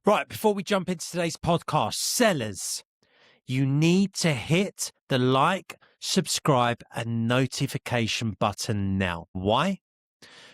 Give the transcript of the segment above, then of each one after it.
Right, before we jump into today's podcast, sellers, you need to hit the like, subscribe, and notification button now. Why?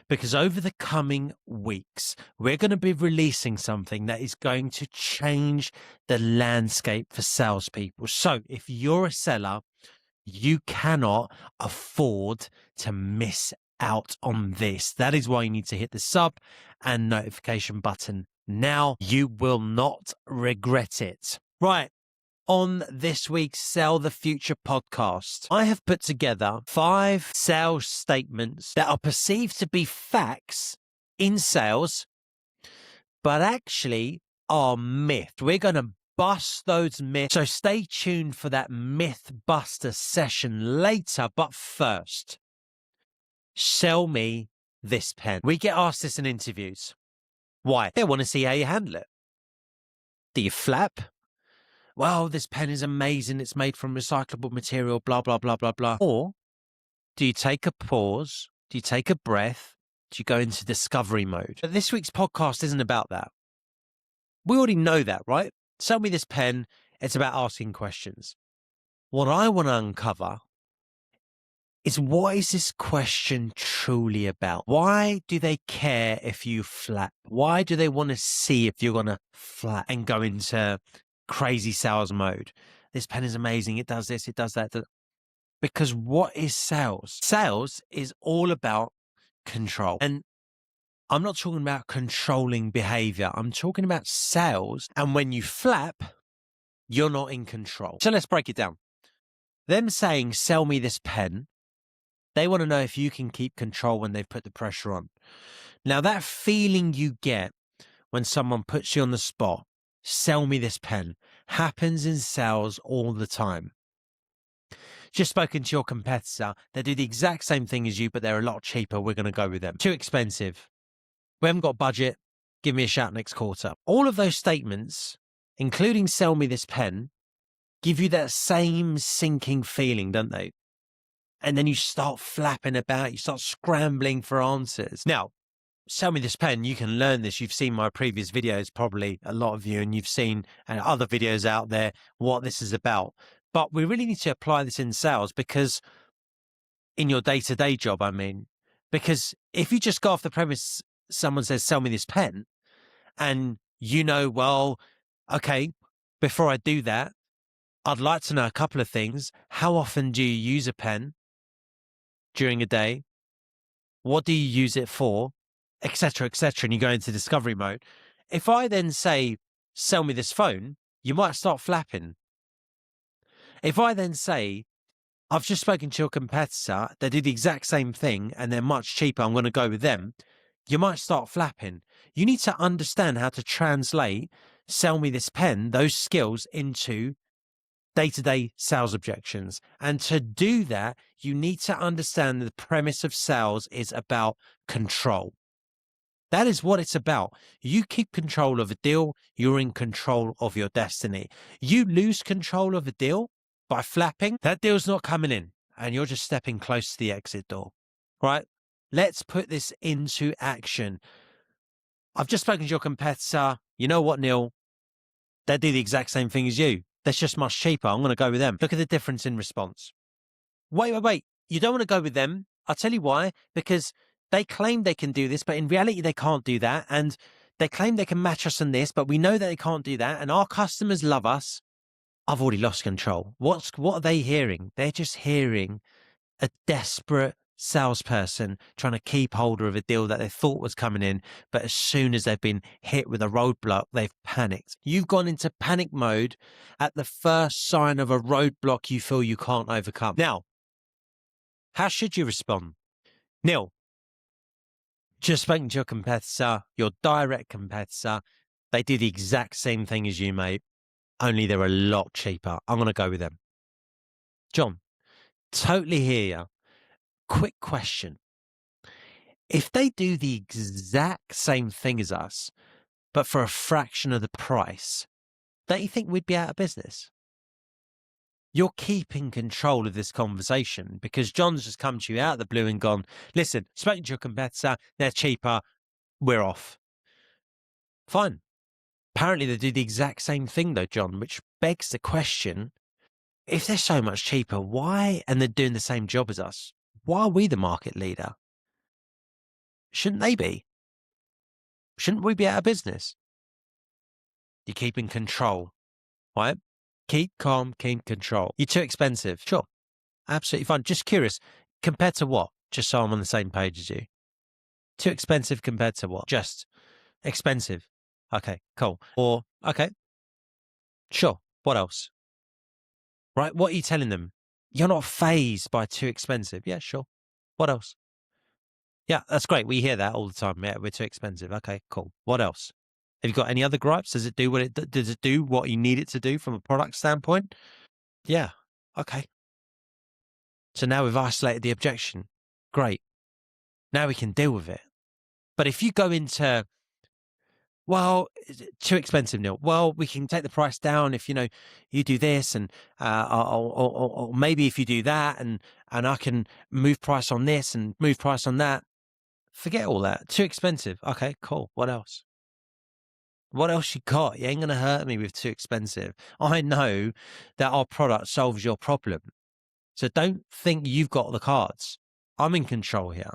Because over the coming weeks, we're going to be releasing something that is going to change the landscape for salespeople. So if you're a seller, you cannot afford to miss out on this. That is why you need to hit the sub and notification button now. You will not regret it. Right. On this week's Sell the Future podcast, I have put together 5 sales statements that are perceived to be facts in sales, but actually are myth. We're going to bust those myths. So stay tuned for that myth buster session later. But first, sell me this pen. We get asked this in interviews. Why? They want to see how you handle it. Do you flap? Well, this pen is amazing. It's made from recyclable material, blah, blah, blah, blah, blah. Or do you take a pause? Do you take a breath? Do you go into discovery mode? But this week's podcast isn't about that. We already know that, right? Sell me this pen. It's about asking questions. What I want to uncover is, what is this question truly about? Why do they care if you flap? Why do they want to see if you're going to flap and go into crazy sales mode? This pen is amazing. It does this, it does that. Because what is sales? Sales is all about control. And I'm not talking about controlling behavior. I'm talking about sales. And when you flap, you're not in control. So let's break it down. Them saying, sell me this pen, they want to know if you can keep control when they've put the pressure on. Now, that feeling you get when someone puts you on the spot, sell me this pen, happens in sales all the time. Just spoken to your competitor. They do the exact same thing as you, but they're a lot cheaper. We're going to go with them. Too expensive. We haven't got budget. Give me a shout next quarter. All of those statements, including sell me this pen, give you that same sinking feeling, don't they? And then you start flapping about. You start scrambling for answers. Now, sell me this pen. You can learn this. You've seen my previous videos, probably a lot of you, and you've seen other videos out there what this is about. But we really need to apply this in sales, because in your day-to-day job, because if you just go off the premise, someone says, sell me this pen, and you know, well, okay, before I do that, I'd like to know a couple of things. How often do you use a pen during a day? What do you use it for? Etc., etc. And you go into discovery mode. If I then say, sell me this phone, you might start flapping. If I then say, I've just spoken to your competitor, they do the exact same thing and they're much cheaper, I'm going to go with them, you might start flapping. You need to understand how to translate sell me this pen, those skills, into day-to-day sales objections. And to do that, you need to understand the premise of sales is about control. That is what it's about. You keep control of a deal, you're in control of your destiny. You lose control of a deal by flapping, that deal's not coming in and you're just stepping close to the exit door, right? Let's put this into action. I've just spoken to your competitor. You know what, Neil? They do the exact same thing as you. That's just much cheaper. I'm going to go with them. Look at the difference in response. Wait. You don't want to go with them. I'll tell you why. Because they claim they can do this, but in reality, they can't do that. And they claim they can match us on this, but we know that they can't do that. And our customers love us. I've already lost control. What are they hearing? They're just hearing a desperate salesperson trying to keep hold of a deal that they thought was coming in. But as soon as they've been hit with a roadblock, they've panicked. You've gone into panic mode at the first sign of a roadblock you feel you can't overcome. Now, how should you respond? Neil, just spoken to your competitor, your direct competitor. They do the exact same thing as you, mate. Only they're a lot cheaper. I'm going to go with them. John, totally hear you. Quick question. If they do the exact same thing as us, but for a fraction of the price, don't you think we'd be out of business? You're keeping control of this conversation because John's just come to you out of the blue and gone, listen, spoken to your competitor, they're cheaper, we're off. Fine. Apparently they do the exact same thing though, John, which begs the question, if they're so much cheaper, why, and they're doing the same job as us, why are we the market leader? Shouldn't they be? Shouldn't we be out of business? You're keeping control, right? Keep calm, keep control. You're too expensive. Sure. Absolutely fine. Just curious, compared to what? Just so I'm on the same page as you. Too expensive compared to what? Just expensive. Okay, cool. Or, okay, sure. What else? Right? What are you telling them? You're not fazed by too expensive. Yeah, sure. What else? Yeah, that's great. We hear that all the time. Yeah, we're too expensive. Okay, cool. What else? Have you got any other gripes? Does it do what you need it to do from a product standpoint? Yeah. Okay. So now we've isolated the objection. Great. Now we can deal with it. But if you go into, well, is it too expensive, Neil? Well, we can take the price down if, you do this and, or maybe if you do that and I can move price on this and move price on that. Forget all that. Too expensive. Okay, cool. What else? What else you got? You ain't going to hurt me with too expensive. I know that our product solves your problem. So don't think you've got the cards. I'm in control here.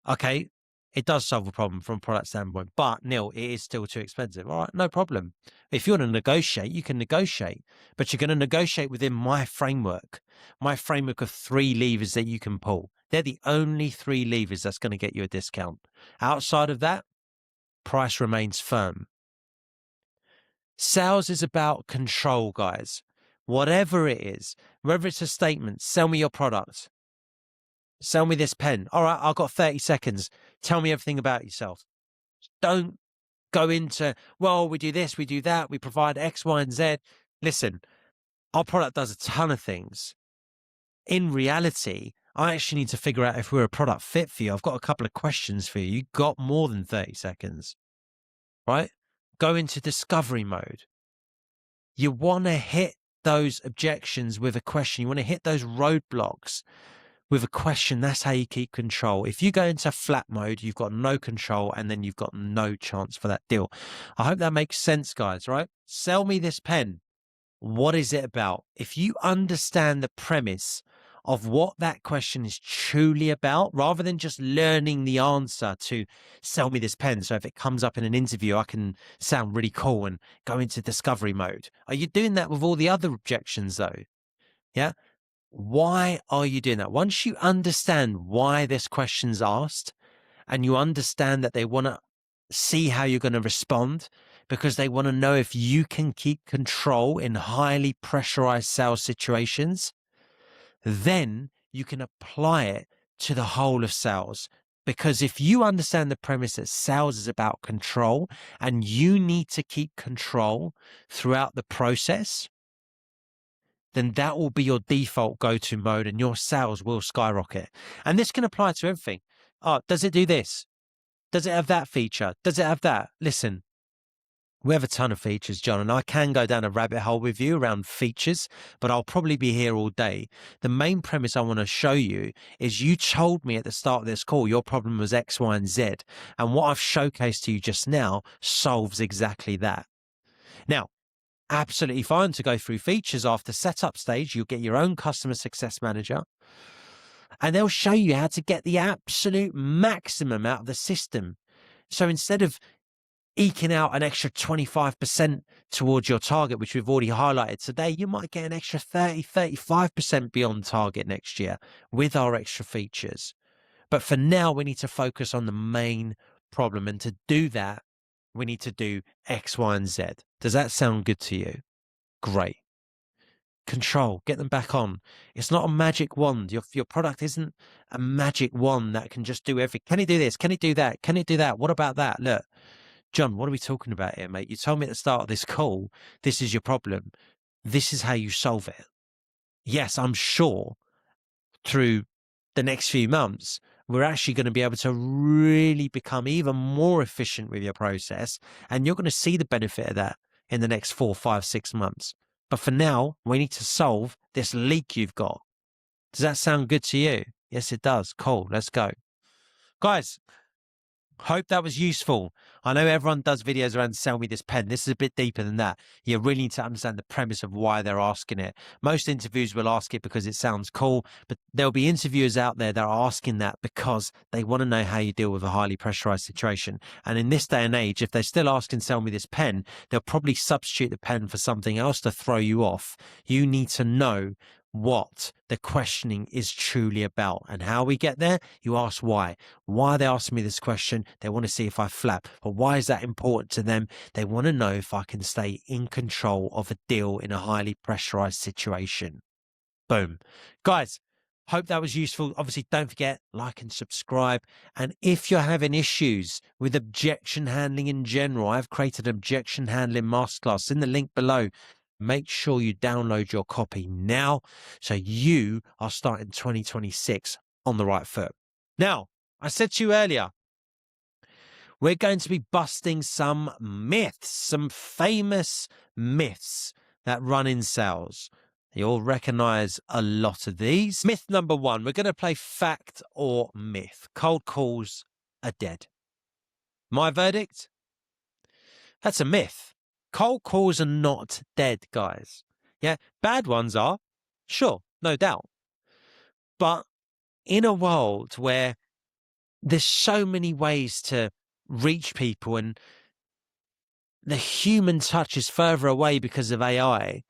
Okay, it does solve a problem from a product standpoint, but Neil, it is still too expensive. All right, no problem. If you want to negotiate, you can negotiate, but you're going to negotiate within my framework of 3 levers that you can pull. They're the only 3 levers that's going to get you a discount. Outside of that, price remains firm. Sales is about control, guys. Whatever it is, whether it's a statement, sell me your product. Sell me this pen. All right, I've got 30 seconds. Tell me everything about yourself. Don't go into, well, we do this, we do that, we provide X, Y, and Z. Listen, our product does a ton of things. In reality, I actually need to figure out if we're a product fit for you. I've got a couple of questions for you. You've got more than 30 seconds, right? Go into discovery mode. You want to hit those objections with a question. You want to hit those roadblocks with a question. That's how you keep control. If you go into flat mode, you've got no control and then you've got no chance for that deal. I hope that makes sense, guys, right? Sell me this pen. What is it about? If you understand the premise of what that question is truly about, rather than just learning the answer to sell me this pen. So if it comes up in an interview, I can sound really cool and go into discovery mode. Are you doing that with all the other objections though? Yeah. Why are you doing that? Once you understand why this question's asked and you understand that they want to see how you're going to respond because they want to know if you can keep control in highly pressurized sales situations, then you can apply it to the whole of sales. Because if you understand the premise that sales is about control and you need to keep control throughout the process, then that will be your default go-to mode and your sales will skyrocket. And this can apply to everything. Oh, does it do this? Does it have that feature? Does it have that? Listen, we have a ton of features, John, and I can go down a rabbit hole with you around features, but I'll probably be here all day. The main premise I want to show you is you told me at the start of this call your problem was X, Y, and Z. And what I've showcased to you just now solves exactly that. Now, absolutely fine to go through features after setup stage. You'll get your own customer success manager and they'll show you how to get the absolute maximum out of the system. So instead of eking out an extra 25% towards your target, which we've already highlighted today, you might get an extra 35% beyond target next year with our extra features. But for now, we need to focus on the main problem. And to do that, we need to do X, Y, and Z. Does that sound good to you? Great. Control, get them back on. It's not a magic wand. Your product isn't a magic wand that can just do everything. Can it do this? Can it do that? Can it do that? What about that? Look, John, what are we talking about here, mate? You told me at the start of this call, this is your problem. This is how you solve it. Yes, I'm sure through the next few months, we're actually going to be able to really become even more efficient with your process. And you're going to see the benefit of that in the next 4, 5, 6 months. But for now, we need to solve this leak you've got. Does that sound good to you? Yes, it does. Cool. Let's go. Guys, Hope that was useful. I know everyone does videos around sell me this pen. This is a bit deeper than that. You really need to understand the premise of why they're asking it. Most interviews will ask it because it sounds cool, but there'll be interviewers out there that are asking that because they want to know how you deal with a highly pressurized situation. And in this day and age, if they're still asking sell me this pen, they'll probably substitute the pen for something else to throw you off. You need to know what the questioning is truly about. And how we get there, you ask why. Why are they asking me this question? They want to see if I flap. But why is that important to them? They want to know if I can stay in control of a deal in a highly pressurized situation. Boom. Guys, hope that was useful. Obviously, don't forget, like and subscribe. And if you're having issues with objection handling in general, I've created an objection handling masterclass in the link below. Make sure you download your copy now so you are starting 2026 on the right foot. Now, I said to you earlier, we're going to be busting some myths, some famous myths that run in sales. You'll recognize a lot of these. Myth number one, we're going to play fact or myth. Cold calls are dead. My verdict? That's a myth. Cold calls are not dead, guys. Yeah, bad ones are, sure, no doubt. But in a world where there's so many ways to reach people and the human touch is further away because of AI,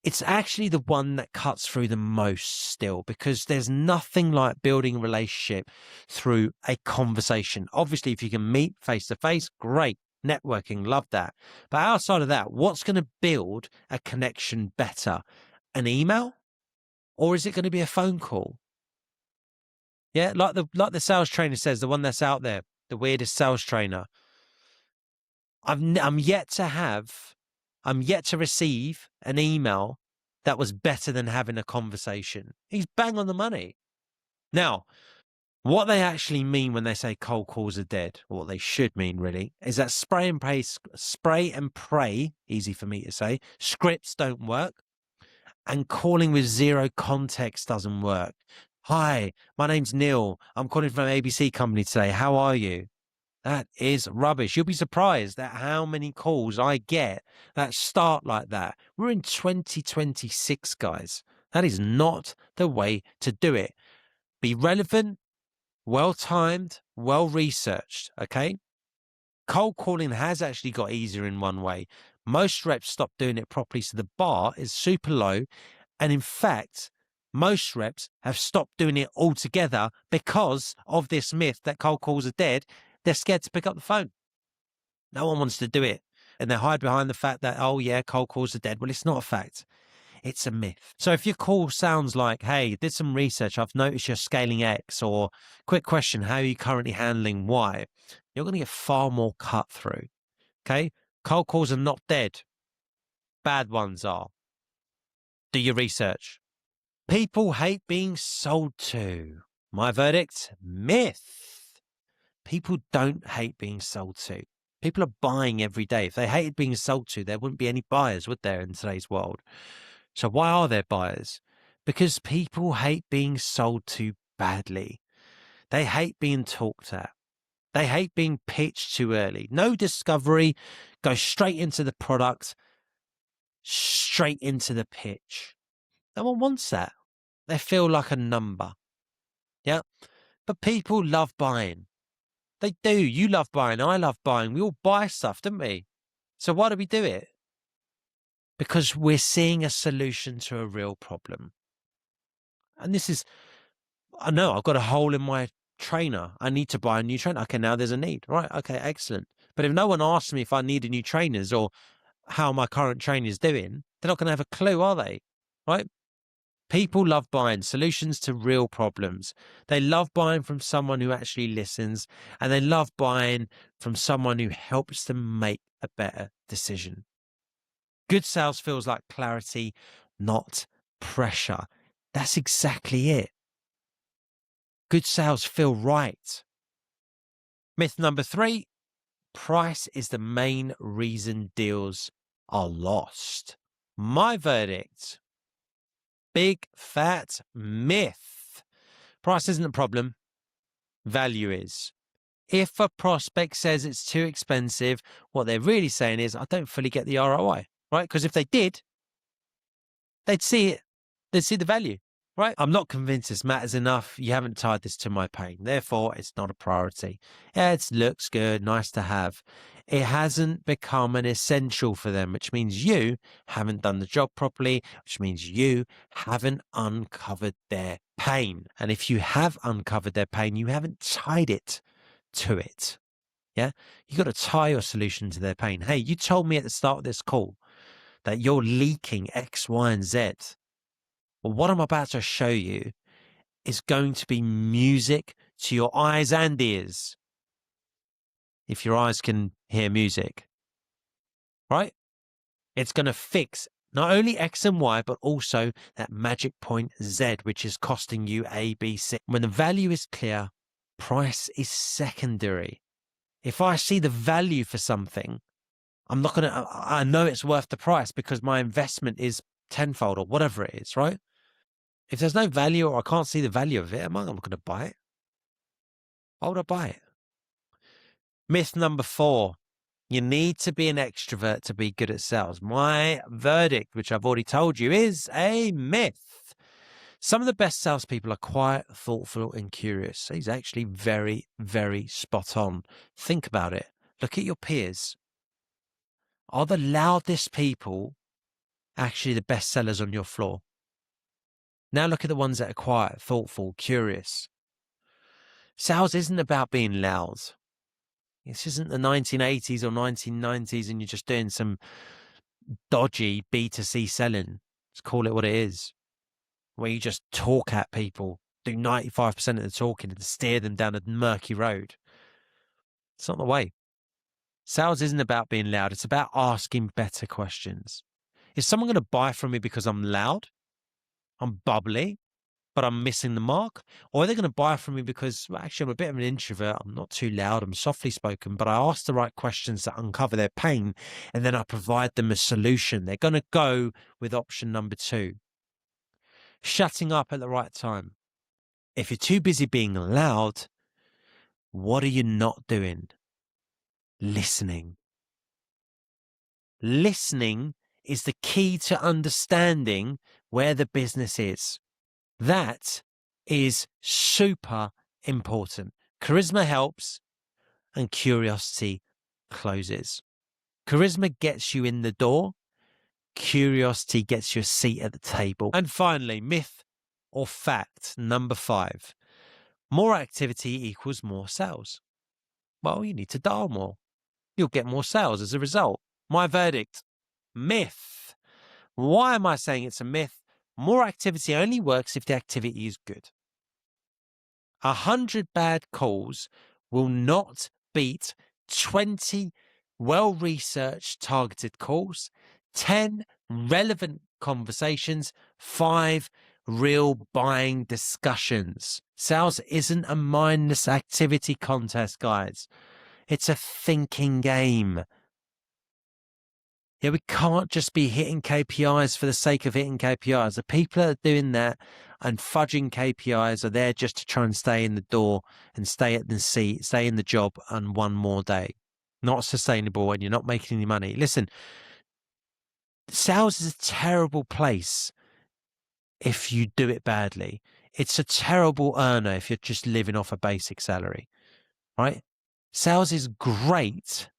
it's actually the one that cuts through the most still, because there's nothing like building a relationship through a conversation. Obviously, if you can meet face to face, great. Networking, love that. But outside of that, what's going to build a connection better? An email? Or is it going to be a phone call? Yeah, like the sales trainer says, the one that's out there, the weirdest sales trainer. I'm yet to receive an email that was better than having a conversation. He's bang on the money. Now, what they actually mean when they say cold calls are dead, or what they should mean really, is that spray and pray, easy for me to say, scripts don't work, and calling with zero context doesn't work. Hi, my name's Neil. I'm calling from ABC company today. How are you? That is rubbish. You'll be surprised at how many calls I get that start like that. We're in 2026, guys. That is not the way to do it. Be relevant, well-timed, well-researched, okay? Cold calling has actually got easier in one way. Most reps stop doing it properly, so the bar is super low. And in fact, most reps have stopped doing it altogether because of this myth that cold calls are dead. They're scared to pick up the phone. No one wants to do it. And they hide behind the fact that, oh yeah, cold calls are dead. Well, it's not a fact. It's a myth. So if your call sounds like, hey, did some research, I've noticed you're scaling X, or quick question, how are you currently handling Y? You're going to get far more cut through. Okay? Cold calls are not dead. Bad ones are. Do your research. People hate being sold to. My verdict, myth. People don't hate being sold to. People are buying every day. If they hated being sold to, there wouldn't be any buyers, would there, in today's world? So why are there buyers? Because people hate being sold to badly. They hate being talked at. They hate being pitched too early. No discovery. Go straight into the product, straight into the pitch. No one wants that. They feel like a number. Yeah. But people love buying. They do. You love buying. I love buying. We all buy stuff, don't we? So why do we do it? Because we're seeing a solution to a real problem. And this is, I know I've got a hole in my trainer. I need to buy a new trainer. Okay, now there's a need. Right. Okay, excellent. But if no one asks me if I need a new trainers or how my current trainer is doing, they're not going to have a clue, are they? Right? People love buying solutions to real problems. They love buying from someone who actually listens, and they love buying from someone who helps them make a better decision. Good sales feels like clarity, not pressure. That's exactly it. Good sales feel right. Myth number 3, price is the main reason deals are lost. My verdict, big fat myth. Price isn't a problem. Value is. If a prospect says it's too expensive, what they're really saying is, I don't fully get the ROI, right? Because if they did, they'd see it. They'd see the value, right? I'm not convinced this matters enough. You haven't tied this to my pain. Therefore, it's not a priority. Yeah, it looks good, nice to have. It hasn't become an essential for them, which means you haven't done the job properly, which means you haven't uncovered their pain. And if you have uncovered their pain, you haven't tied it to it. Yeah, you got to tie your solution to their pain. Hey, you told me at the start of this call that you're leaking X, Y, and Z. Well, what I'm about to show you is going to be music to your eyes and ears. If your eyes can hear music, right? It's going to fix not only X and Y, but also that magic point Z, which is costing you A, B, C. When the value is clear, price is secondary. If I see the value for something, I'm not going to, I know it's worth the price because my investment is tenfold or whatever it is, right? If there's no value or I can't see the value of it, I'm not going to buy it. Why would I buy it? Myth number 4, you need to be an extrovert to be good at sales. My verdict, which I've already told you, is a myth. Some of the best salespeople are quiet, thoughtful, and curious. He's actually very, very spot on. Think about it. Look at your peers. Are the loudest people actually the best sellers on your floor? Now look at the ones that are quiet, thoughtful, curious. Sales isn't about being loud. This isn't the 1980s or 1990s and you're just doing some dodgy B2C selling. Let's call it what it is. Where you just talk at people, do 95% of the talking and steer them down a murky road. It's not the way. Sales isn't about being loud. It's about asking better questions. Is someone going to buy from me because I'm loud? I'm bubbly, but I'm missing the mark? Or are they going to buy from me because, well, actually, I'm a bit of an introvert. I'm not too loud. I'm softly spoken, but I ask the right questions that uncover their pain, and then I provide them a solution. They're going to go with option number 2. Shutting up at the right time. If you're too busy being loud, what are you not doing? Listening. Listening is the key to understanding where the business is. That is super important. Charisma helps and curiosity closes. Charisma gets you in the door. Curiosity gets you a seat at the table. And finally, myth or fact number 5. More activity equals more sales. Well, you need to dial more. You'll get more sales as a result. My verdict, myth. Why am I saying it's a myth? More activity only works if the activity is good. 100 bad calls will not beat 20 well-researched targeted calls, 10 relevant conversations, 5 real buying discussions. Sales isn't a mindless activity contest, guys. It's a thinking game. Yeah, we can't just be hitting KPIs for the sake of hitting KPIs. The people that are doing that and fudging KPIs are there just to try and stay in the door and stay at the seat, stay in the job on one more day. Not sustainable and you're not making any money. Listen, sales is a terrible place if you do it badly. It's a terrible earner if you're just living off a basic salary, right? Sales is great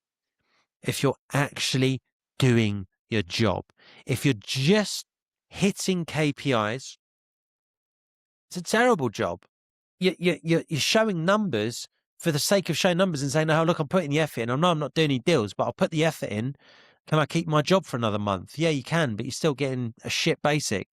if you're actually doing your job. If you're just hitting KPIs, it's a terrible job. You're showing numbers for the sake of showing numbers and saying, oh, look, I'm putting the effort in. I know I'm not doing any deals, but I'll put the effort in. Can I keep my job for another month? Yeah, you can, but you're still getting a shit basic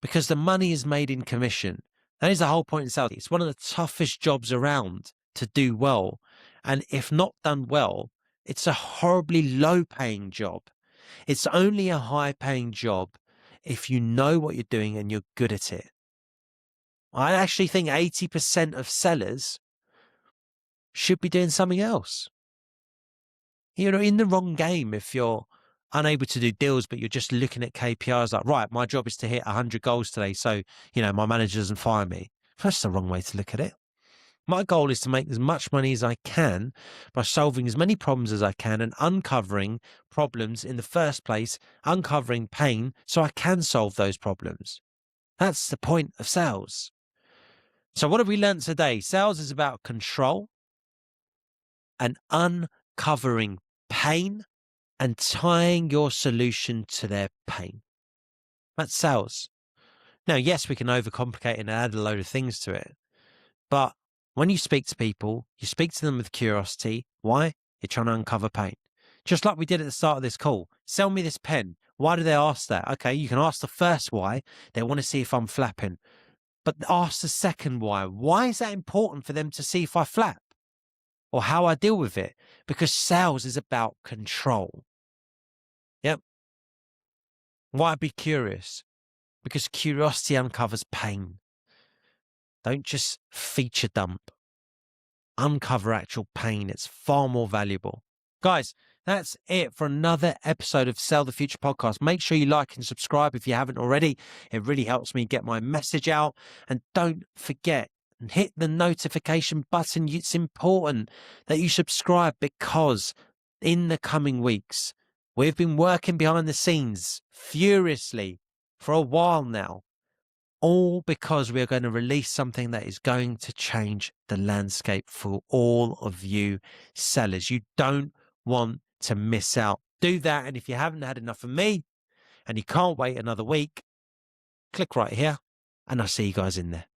because the money is made in commission. That is the whole point in sales. It's one of the toughest jobs around to do well. And if not done well, it's a horribly low-paying job. It's only a high-paying job if you know what you're doing and you're good at it. I actually think 80% of sellers should be doing something else. You're in the wrong game if you're unable to do deals, but you're just looking at KPIs like, right, my job is to hit 100 goals today, so, my manager doesn't fire me. That's the wrong way to look at it. My goal is to make as much money as I can by solving as many problems as I can and uncovering problems in the first place, uncovering pain so I can solve those problems. That's the point of sales. So what have we learned today? Sales is about control and uncovering pain and tying your solution to their pain. That's sales. Now, yes, we can overcomplicate and add a load of things to it. But when you speak to people, you speak to them with curiosity. Why? You're trying to uncover pain. Just like we did at the start of this call. Sell me this pen. Why do they ask that? Okay, you can ask the first why. They want to see if I'm flapping. But ask the second why. Why is that important for them to see if I flap? Or how I deal with it? Because sales is about control. Yep. Why be curious? Because curiosity uncovers pain. Don't just feature dump. Uncover actual pain. It's far more valuable. Guys, that's it for another episode of Sell the Future podcast. Make sure you like and subscribe if you haven't already. It really helps me get my message out. And don't forget, hit the notification button. It's important that you subscribe because in the coming weeks, we've been working behind the scenes furiously for a while now. All because we are going to release something that is going to change the landscape for all of you sellers. You don't want to miss out. Do that. And if you haven't had enough of me and you can't wait another week, click right here and I'll see you guys in there.